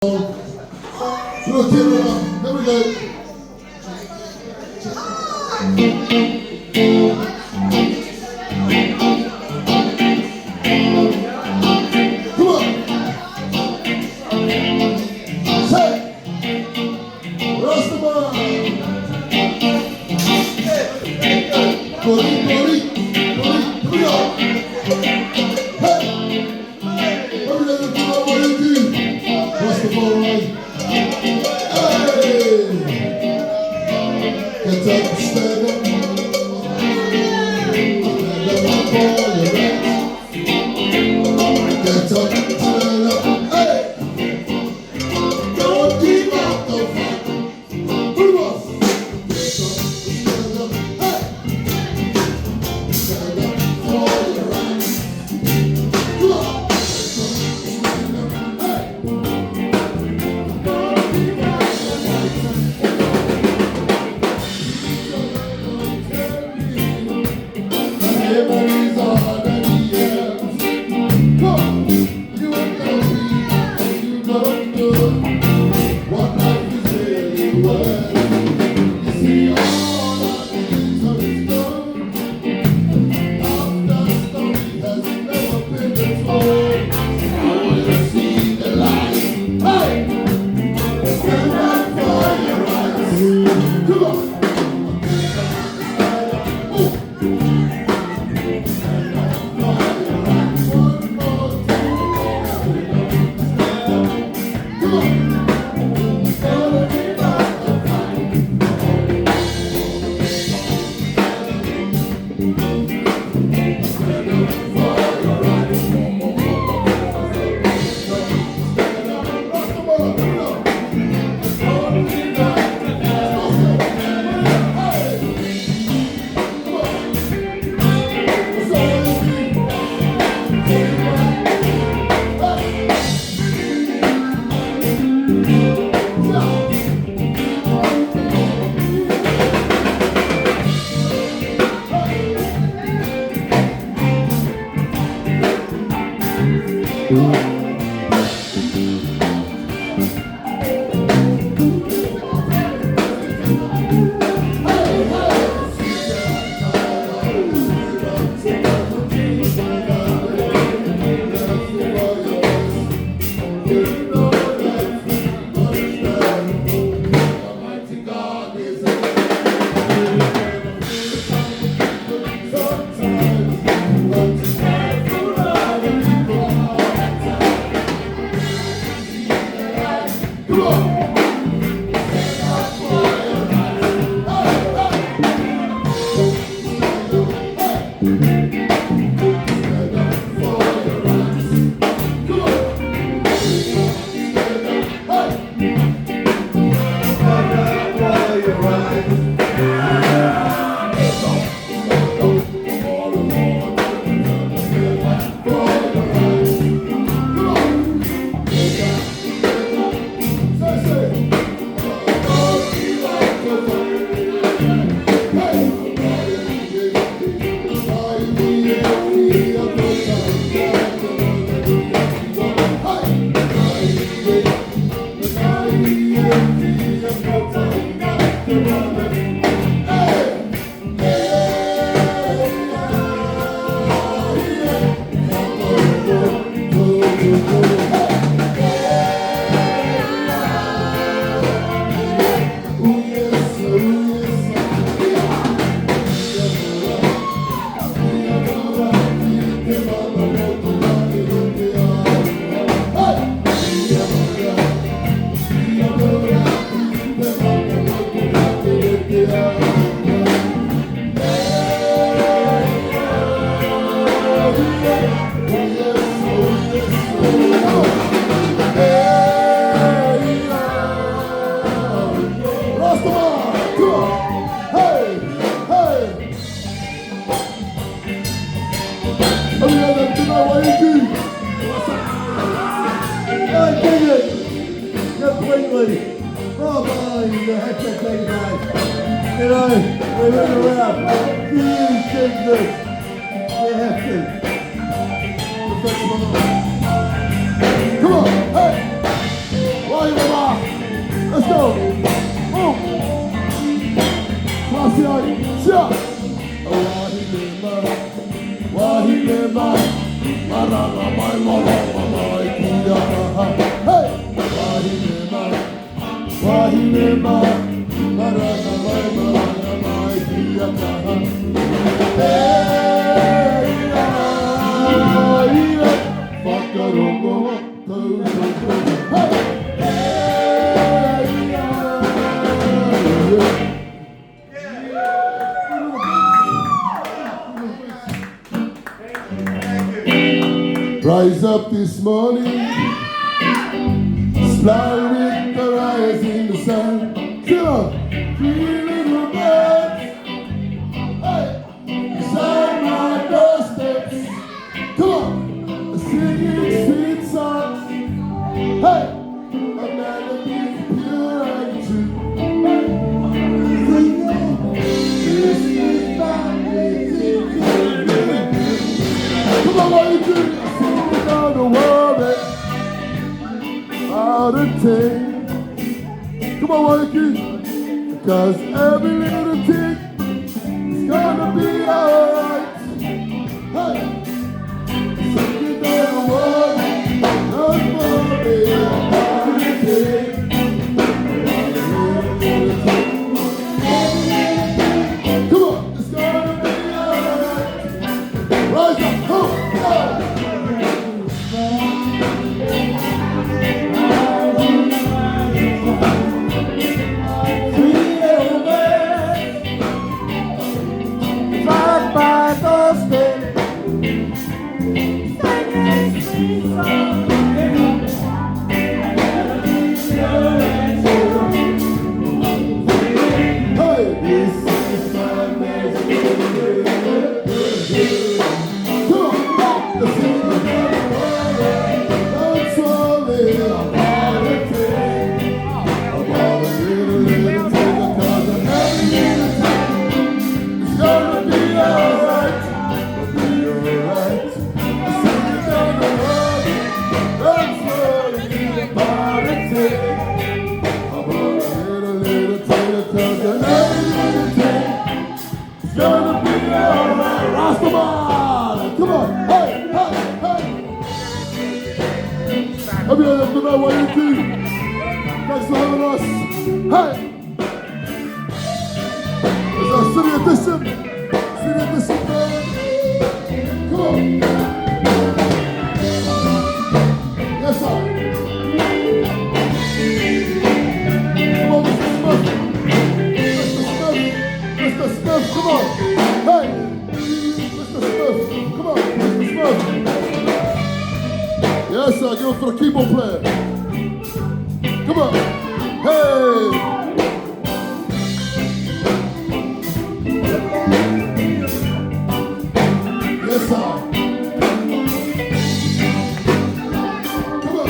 Look, here we go. Come on. Say, Rastaman. Here we go. Hey, everybody do what Waiuku. Rastaman. Get up, stand up. Get up, stand up. Hey! Don't give up the fight. Move on. Get up, stand up. Hey! Stand up for your rights. Come on. Stand up. Hey! Don't give up the fight. Memories are the years. Come, you don't know what life is really worth. You see all of these are done. After story has never been told. I wanna see the light. Hey, stand up for your rights. Come on. Come on, hey! Rise up this morning, smile with the rising sun. Come on, three little birds, hey, beside my doorsteps. Come on, singing sweet songs. Hey, a melody pure and true. This is my music. Come on, Waiuku. Don't worry about a thing. Come on, Waiuku. Because every little thing is gonna be alright. Hey, so you don't worry about a thing. Come on, it's gonna be alright. Rise up, come on. It's gonna be alright, Rastaman! Come on, hey, hey, hey! Have you had a good night, Waiuku? Thanks for having us. Hey! It's our city edition. City edition, man. Come on. Yes, sir. Come on, Mr. Smith. Mr. Smith, come on. Hey, Mr. Smith, come on, Mr. Smith. Yes, sir, give it for the keyboard player. Come on. Hey. Yes, sir. Come on.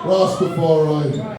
Rastafari.